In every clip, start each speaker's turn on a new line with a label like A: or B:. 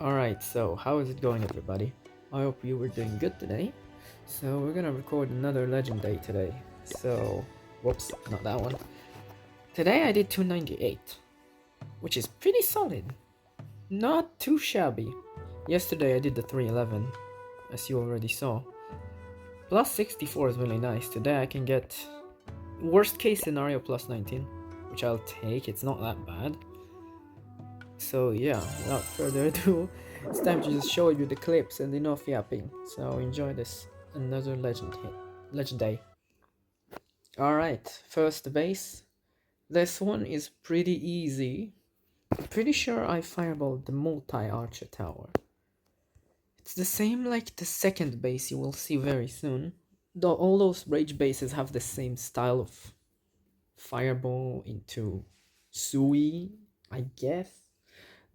A: Alright, so how is it going, everybody? I hope you were doing good today. So we're gonna record another Legend Day today. So, whoops, not that one. Today I did 298, which is pretty solid. Not too shabby. Yesterday I did the 311, as you already saw. Plus 64 is really nice. Today I can get, worst case scenario, plus 19, which I'll take. It's not that bad. So yeah, without further ado, it's time to just show you the clips and enough yapping. So enjoy this another legend day. Alright, first base. This one is pretty easy. I'm pretty sure I fireballed the multi-archer tower. It's the same like the second base you will see very soon. Though all those rage bases have the same style of fireball into Sui, I guess.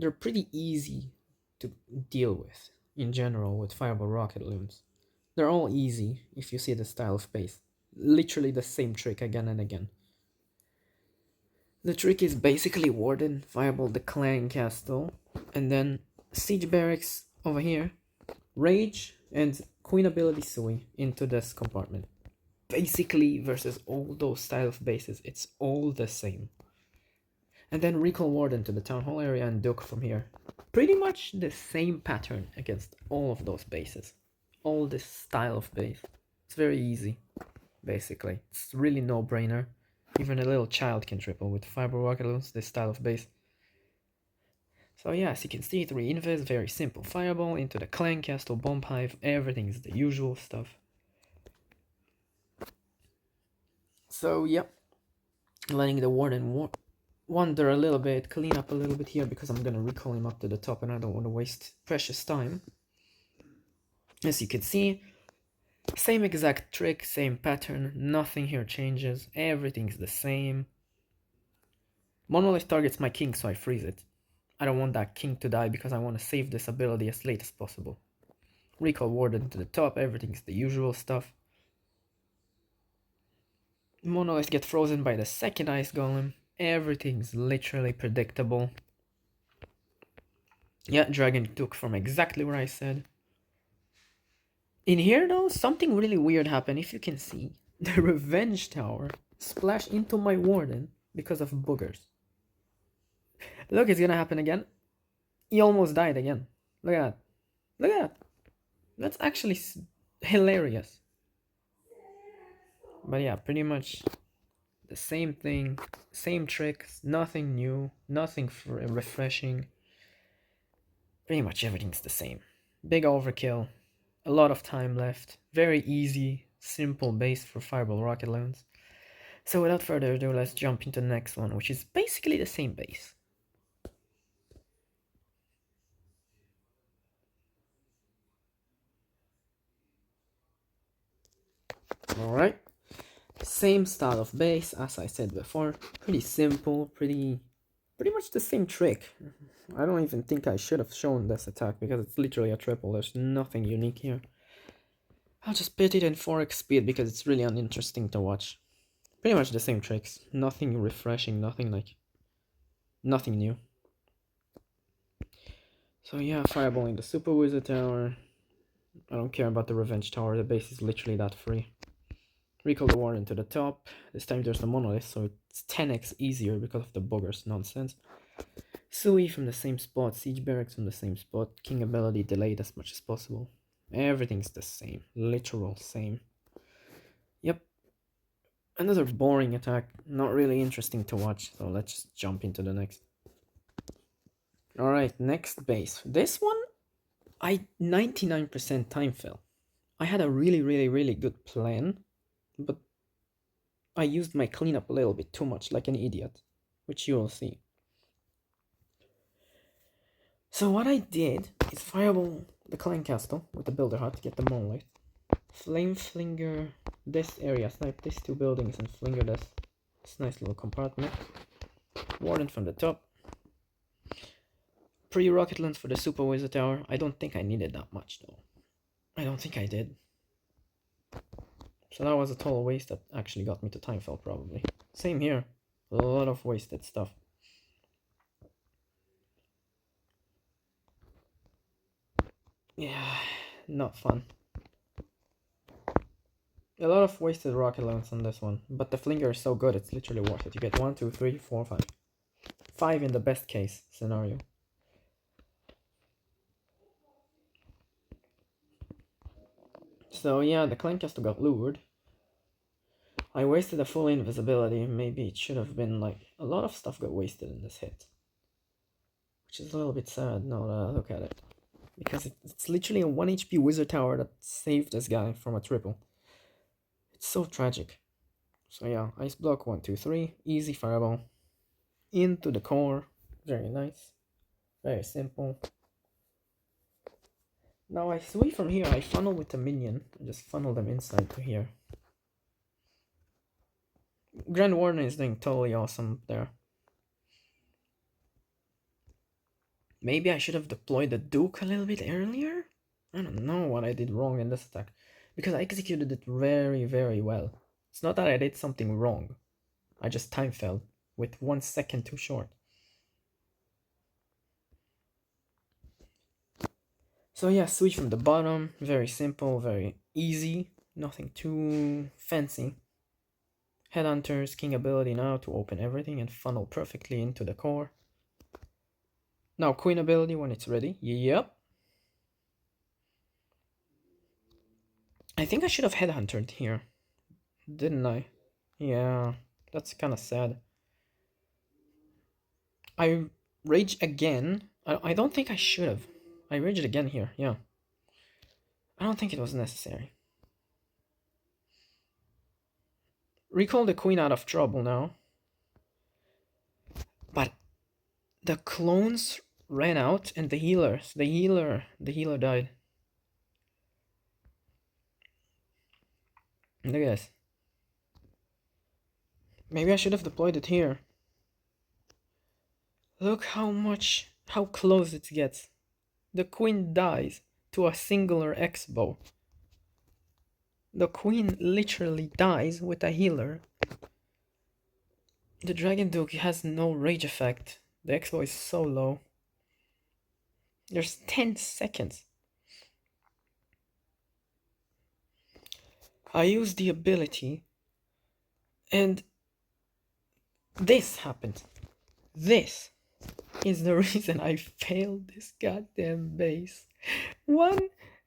A: They're pretty easy to deal with in general with fireball rocket loons. They're all easy if you see the style of base. Literally the same trick again and again. The trick is basically Warden, fireball the clan castle, and then siege barracks over here, rage, and queen ability Sui into this compartment. Basically versus all those style of bases, it's all the same. And then recall Warden to the town hall area and Duke from here. Pretty much the same pattern against all of those bases. All this style of base. It's very easy, basically. It's really no-brainer. Even a little child can triple with fiber rocket loons, this style of base. So yeah, as you can see, 3 invis, very simple fireball into the clan castle, bomb hive, everything's the usual stuff. So yep, letting the Warden wander a little bit, clean up a little bit here because I'm gonna recall him up to the top and I don't want to waste precious time. As you can see, same exact trick, same pattern, nothing here changes, everything's the same. Monolith targets my king, so I freeze it. I don't want that king to die because I want to save this ability as late as possible. Recall Warden to the top, everything's the usual stuff. Monolith get frozen by the second ice golem. Everything's literally predictable. Yeah, Dragon took from exactly where I said. In here though, something really weird happened, if you can see. The Revenge Tower splashed into my Warden because of boogers. Look, it's gonna happen again. He almost died again. Look at that. Look at that. That's actually hilarious. But yeah, pretty much the same thing, same tricks, nothing new, nothing refreshing. Pretty much everything's the same. Big overkill, a lot of time left, very easy, simple base for fireball rocket loons. So without further ado, let's jump into the next one, which is basically the same base. Alright, same style of base as I said before, pretty simple, pretty much the same trick. I don't even think I should have shown this attack because it's literally a triple, there's nothing unique here. I'll just put it in 4x speed because it's really uninteresting to watch. Pretty much the same tricks, nothing refreshing, nothing new. So yeah, fireballing the Super Wizard Tower. I don't care about the Revenge Tower, the base is literally that free. Recall the Warden to the top. This time there's the Monolith, so it's 10x easier because of the boogers nonsense. Sui from the same spot, Siege Barracks from the same spot, King ability delayed as much as possible. Everything's the same, literal same. Yep. Another boring attack, not really interesting to watch, so let's just jump into the next. Alright, next base. This one, I 99% time fell. I had a really good plan, but I used my cleanup a little bit too much, like an idiot, which you will see. So what I did is fireball the clan castle with the builder hut to get the monolith. Flame flinger this area, snipe these 2 buildings and flinger this nice little compartment. Warden from the top. Pre-rocket lens for the Super Wizard Tower. I don't think I needed that much though. I don't think I did. So that was a total waste that actually got me to timefall probably. Same here. A lot of wasted stuff. Yeah, not fun. A lot of wasted rocket launch on this one, but the flinger is so good, it's literally worth it. You get 1, 2, 3, 4, 5. 5 in the best case scenario. So yeah, the Clancaster got lured. I wasted a full invisibility. Maybe it should have been like a lot of stuff got wasted in this hit, which is a little bit sad now that I look at it, because it's literally a 1 HP wizard tower that saved this guy from a triple. It's so tragic. So yeah, ice block 1, 2, 3, easy fireball into the core. Very nice, very simple. Now I sway from here. I funnel with the minion and just funnel them inside to here. Grand Warden is doing totally awesome there. Maybe I should have deployed the Duke a little bit earlier? I don't know what I did wrong in this attack, because I executed it very, very well. It's not that I did something wrong. I just time fell with 1 second too short. So yeah, switch from the bottom. Very simple, very easy. Nothing too fancy. Headhunter's king ability now to open everything and funnel perfectly into the core. Now queen ability when it's ready. Yep. I think I should have headhuntered here, didn't I? Yeah, that's kind of sad. I rage again. I don't think I should have. I raged again here, yeah. I don't think it was necessary. Recall the queen out of trouble now. But the clones ran out and the healer died. Look at this. Maybe I should have deployed it here. Look how close it gets. The queen dies to a singular X-bow. The queen literally dies with a healer. The Dragon Duke has no rage effect. The X-bow is so low. There's 10 seconds. I use the ability and this happened. This is the reason I failed this goddamn base. 1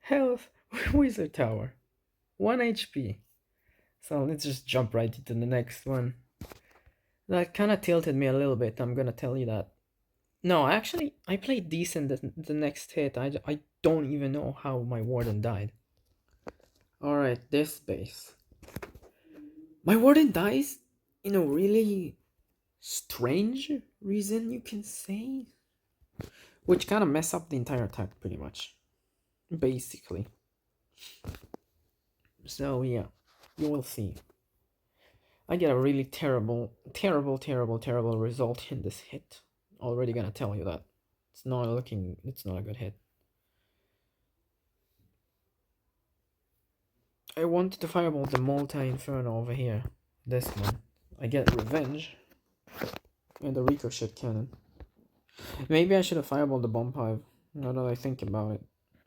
A: health wizard tower. 1 HP. So let's just jump right into the next one. That kind of tilted me a little bit, I'm gonna tell you that. No, actually, I played decent the next hit. I don't even know how my warden died. Alright, this base. My warden dies in a really strange reason, you can say. Which kind of mess up the entire attack, pretty much. Basically. So yeah, you will see. I get a really terrible result in this hit. Already gonna tell you that. It's not a good hit. I wanted to fireball the multi-inferno over here. This one. I get revenge. And the ricochet cannon. Maybe I should have fireballed the bomb hive. Now that I think about it.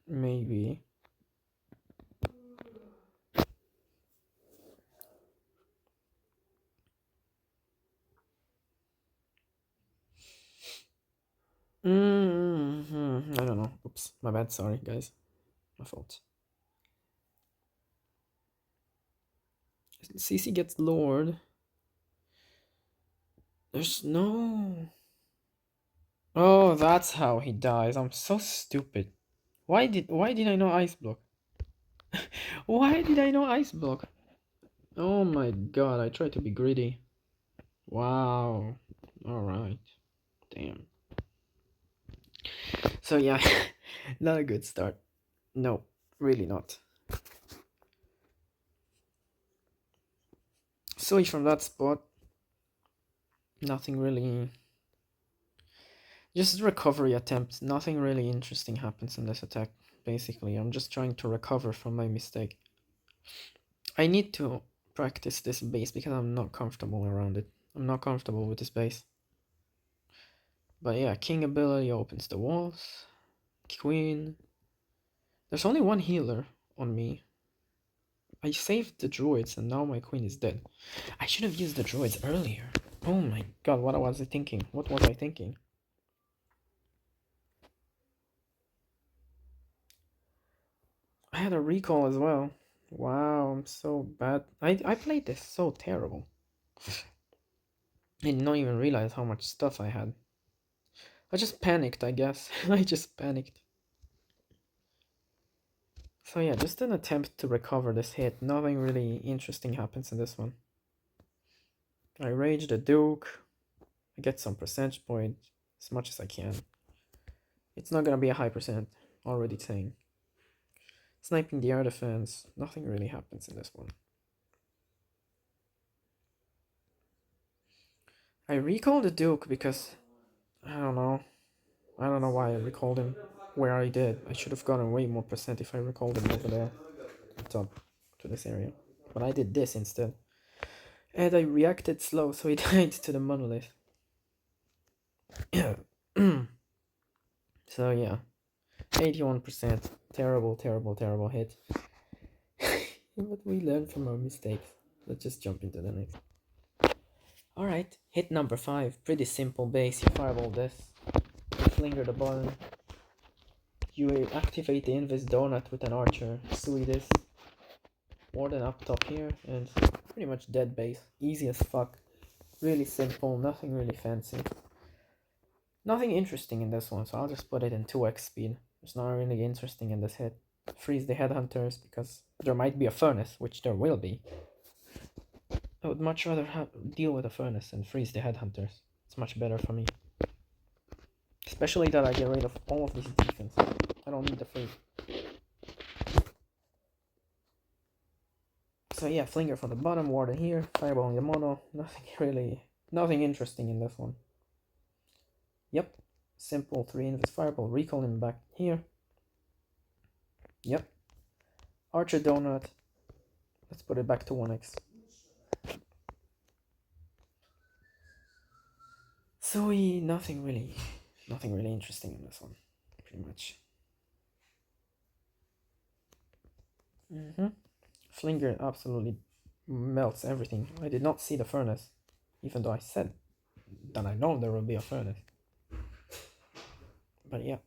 A: Maybe. I don't know. Oops, my bad. Sorry, guys. My fault. CC gets lured. There's no... Oh, that's how he dies. I'm so stupid. Why did I know ice block? Why did I know ice block? Oh my god, I tried to be greedy. Wow. Alright. Damn. So yeah, not a good start. No, really not. Switch from that spot. Nothing really... Just recovery attempts. Nothing really interesting happens in this attack. Basically, I'm just trying to recover from my mistake. I need to practice this base because I'm not comfortable around it. I'm not comfortable with this base. But yeah, king ability opens the walls. Queen. There's only one healer on me. I saved the druids and now my queen is dead. I should have used the druids earlier. Oh my god, what was I thinking? What was I thinking? I had a recall as well. Wow, I'm so bad. I played this so terrible. I did not even realize how much stuff I had. I just panicked, I guess. I just panicked. So yeah, just an attempt to recover this hit. Nothing really interesting happens in this one. I rage the Duke. I get some percentage point, as much as I can. It's not gonna be a high percent, already saying. Sniping the air defense. Nothing really happens in this one. I recall the Duke because I don't know. I don't know why I recalled him where I did. I should have gotten way more percent if I recalled him over there, top to this area. But I did this instead. And I reacted slow, so he died to the monolith. So yeah, 81%. Terrible, terrible, terrible hit. But we learn from our mistakes. Let's just jump into the next. Alright, hit number 5. Pretty simple base. You fireball this. You flinger the button. You activate the invis donut with an archer. Sui this. Warden up top here. And pretty much dead base. Easy as fuck. Really simple. Nothing really fancy. Nothing interesting in this one, so I'll just put it in 2x speed. There's not really interesting in this hit. Freeze the headhunters because there might be a furnace, which there will be. I would much rather deal with a furnace and freeze the headhunters. It's much better for me. Especially that I get rid of all of this defense. I don't need the freeze. So yeah, flinger from the bottom, warden here, fireballing the mono. Nothing interesting in this one. Yep, simple 3 invis fireball, recall him back here. Yep, archer donut. Let's put it back to 1x. So nothing really interesting in this one, pretty much. Flinger absolutely melts everything. I did not see the furnace, even though I said that I know there will be a furnace. But yeah,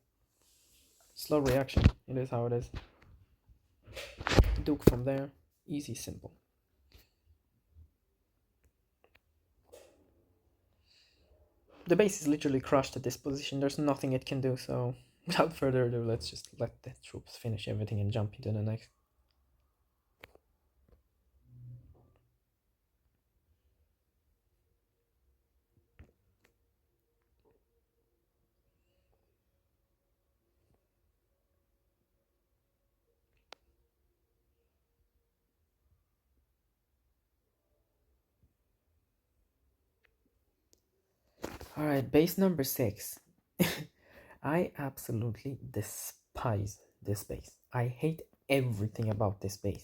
A: slow reaction. It is how it is. Duke from there, easy, simple. The base is literally crushed at this position. There's nothing it can do, so without further ado, let's just let the troops finish everything and jump into the next. Alright, base number 6. I absolutely despise this base. I hate everything about this base.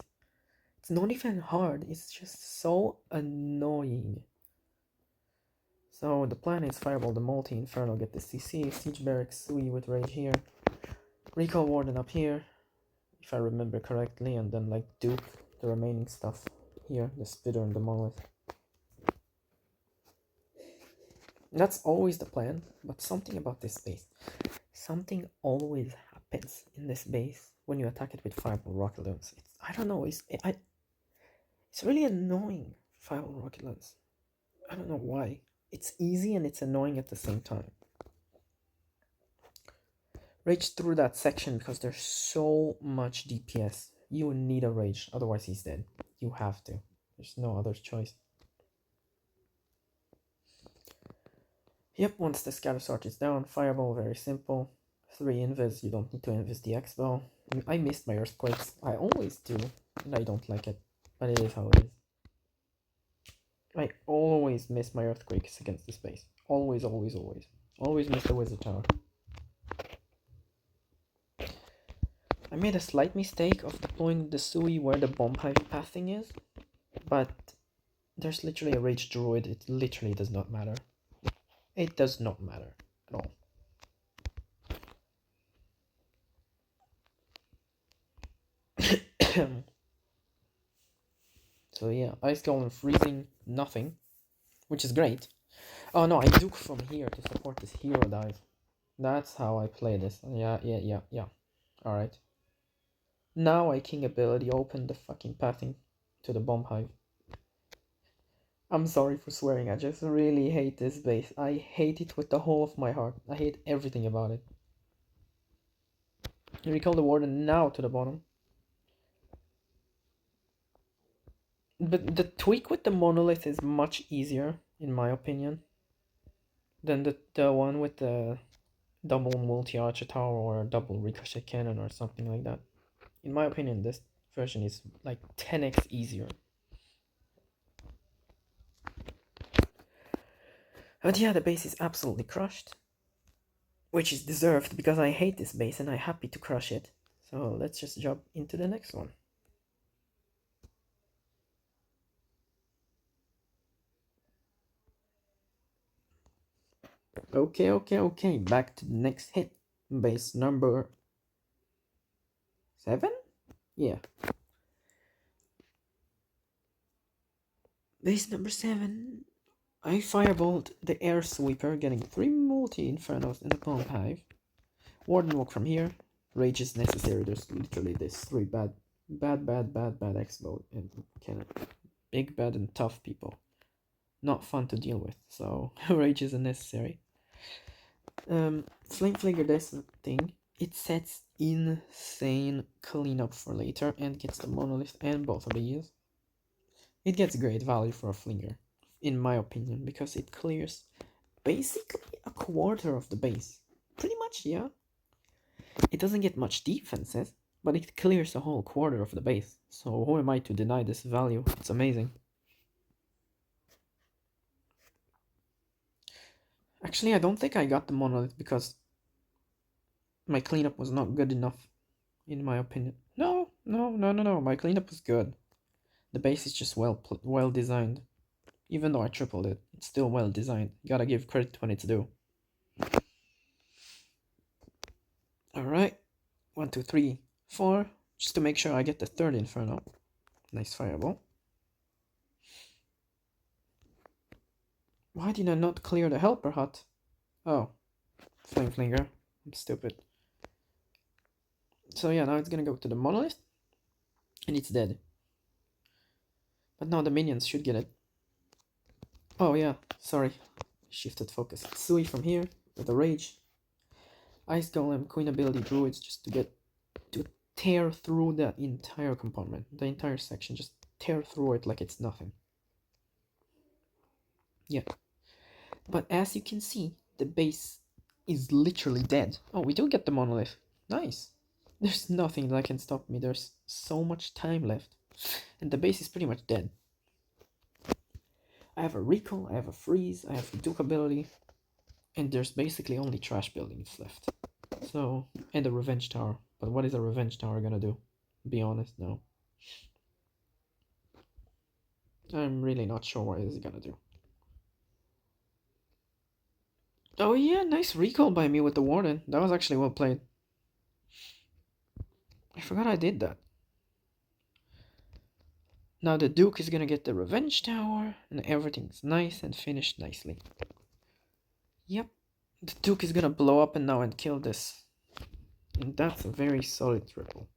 A: It's not even hard, it's just so annoying. So the plan is fireball the multi-inferno, get the CC, siege barracks, Sui with rage here, recall warden up here, if I remember correctly, and then like Duke the remaining stuff here, the spitter and the monolith. That's always the plan, but something about this base. Something always happens in this base when you attack it with fireball rocket loons. I don't know, it's really annoying, fireball rocket loons. I don't know why. It's easy and it's annoying at the same time. Rage through that section because there's so much DPS. You need a rage, otherwise he's dead. You have to. There's no other choice. Yep, once the scatter sword is down, fireball, very simple. 3 invis, you don't need to invis the X-bow. I missed my earthquakes. I always do, and I don't like it, but it is how it is. I always miss my earthquakes against this base. Always, always, always. Always miss the wizard tower. I made a slight mistake of deploying the Sui where the bomb hive pathing is, but there's literally a rage druid. It literally does not matter. It does not matter at all. So yeah, Ice Golem freezing nothing, which is great. Oh no, I Duke from here to support this hero dive. That's how I play this. Yeah. Alright. Now I King ability open the fucking pathing to the bomb hive. I'm sorry for swearing, I just really hate this base. I hate it with the whole of my heart. I hate everything about it. Recall the warden now to the bottom. But the tweak with the monolith is much easier, in my opinion, than the one with the double multi-archer tower or double ricochet cannon or something like that. In my opinion, this version is like 10x easier. But yeah, the base is absolutely crushed. Which is deserved because I hate this base and I'm happy to crush it. So let's just jump into the next one. Okay. Back to the next hit. Base number 7? Yeah. Base number 7. I firebolt the air sweeper, getting 3 multi-infernos in the bomb hive. Warden walk from here. Rage is necessary. There's literally this 3 bad expo and cannon. Big, bad, and tough people. Not fun to deal with, so rage is unnecessary. Flame Flinger, this thing, it sets insane cleanup for later and gets the monolith and both of these. It gets great value for a Flinger, in my opinion, because it clears basically a quarter of the base. Pretty much, yeah. It doesn't get much defenses, but it clears a whole quarter of the base. So who am I to deny this value? It's amazing. Actually, I don't think I got the monolith because my cleanup was not good enough, in my opinion. No. My cleanup was good. The base is just well designed. Even though I tripled it, it's still well designed. Gotta give credit when it's due. Alright. 1, 2, 3, 4. Just to make sure I get the third Inferno. Nice fireball. Why did I not clear the helper hut? Oh. Flame Flinger. I'm stupid. So yeah, now it's gonna go to the monolith. And it's dead. But now the minions should get it. Oh yeah, sorry. Shifted focus. Sui from here with a rage. Ice Golem, Queen ability, Druids just to tear through the entire compartment, the entire section, just tear through it like it's nothing. Yeah. But as you can see, the base is literally dead. Oh, we do get the monolith. Nice. There's nothing that can stop me. There's so much time left. And the base is pretty much dead. I have a recall, I have a freeze, I have the Duke ability. And there's basically only trash buildings left. So, and a revenge tower. But what is a revenge tower gonna do? Be honest, no. I'm really not sure what it's gonna do. Oh yeah, nice recall by me with the warden. That was actually well played. I forgot I did that. Now the Duke is gonna get the revenge tower, and everything's nice and finished nicely. Yep, the Duke is gonna blow up and now and kill this. And that's a very solid triple.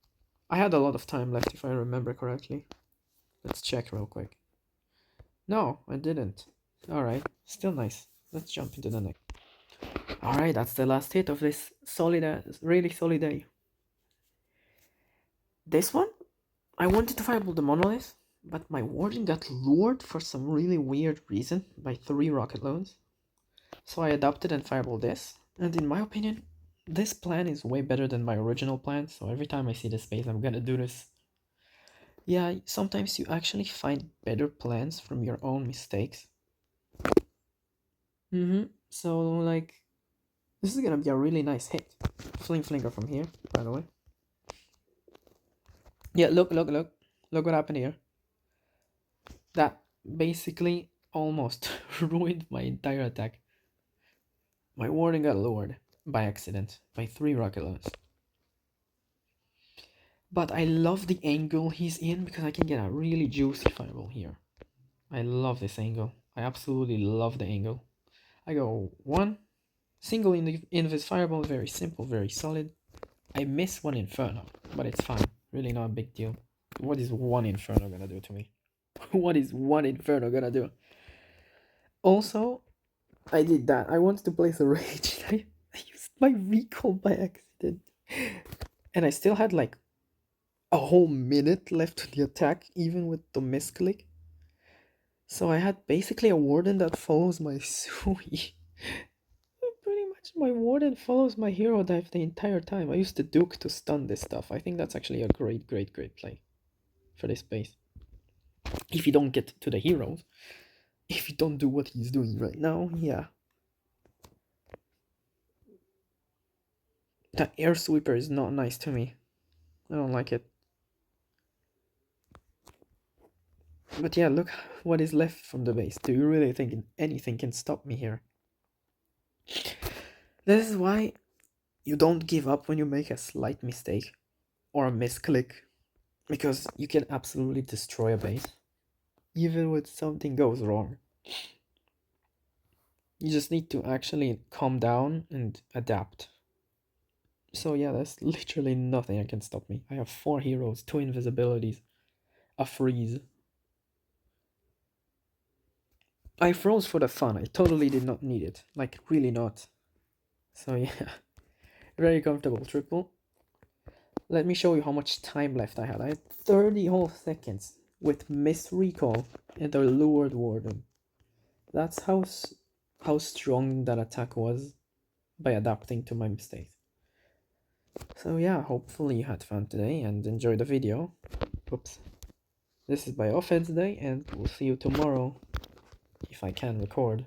A: I had a lot of time left if I remember correctly. Let's check real quick. No, I didn't. Alright, still nice. Let's jump into the next. Alright, that's the last hit of this really solid day. This one, I wanted to fireball the monolith, but my warden got lured for some really weird reason by 3 rocket loans. So I adapted and fireballed this, and in my opinion, this plan is way better than my original plan, so every time I see this space, I'm gonna do this. Yeah, sometimes you actually find better plans from your own mistakes. So, like, this is gonna be a really nice hit. Flame Flinger from here, by the way. Yeah, look. Look what happened here. That basically almost ruined my entire attack. My warden got lowered by accident by 3 rocket launches. But I love the angle he's in because I can get a really juicy fireball here. I love this angle. I absolutely love the angle. I go one, single in the invis fireball, very simple, very solid. I miss one inferno, but it's fine. Really not a big deal. What is one inferno gonna do to me? What is one inferno gonna do? Also, I did that. I wanted to place a rage. I used my recall by accident. And I still had like a whole minute left to the attack, even with the misclick. So I had basically a warden that follows my Sui. Pretty much my warden follows my hero dive the entire time. I used the Duke to stun this stuff. I think that's actually a great play for this base. If you don't get to the heroes, if you don't do what he's doing right now, yeah. That air sweeper is not nice to me. I don't like it. But yeah, look what is left from the base. Do you really think anything can stop me here? This is why you don't give up when you make a slight mistake or a misclick, because you can absolutely destroy a base even when something goes wrong. You just need to actually calm down and adapt. So yeah, there's literally nothing that can stop me. I have 4 heroes, 2 invisibilities, a freeze. I froze for the fun. I totally did not need it. Like, really not. So yeah, very comfortable triple. Let me show you how much time left I had. I had 30 whole seconds with miss recall and the lured warden. That's how strong that attack was by adapting to my mistakes. So yeah, hopefully you had fun today and enjoyed the video. Oops. This is by offense day, and we'll see you tomorrow if I can record.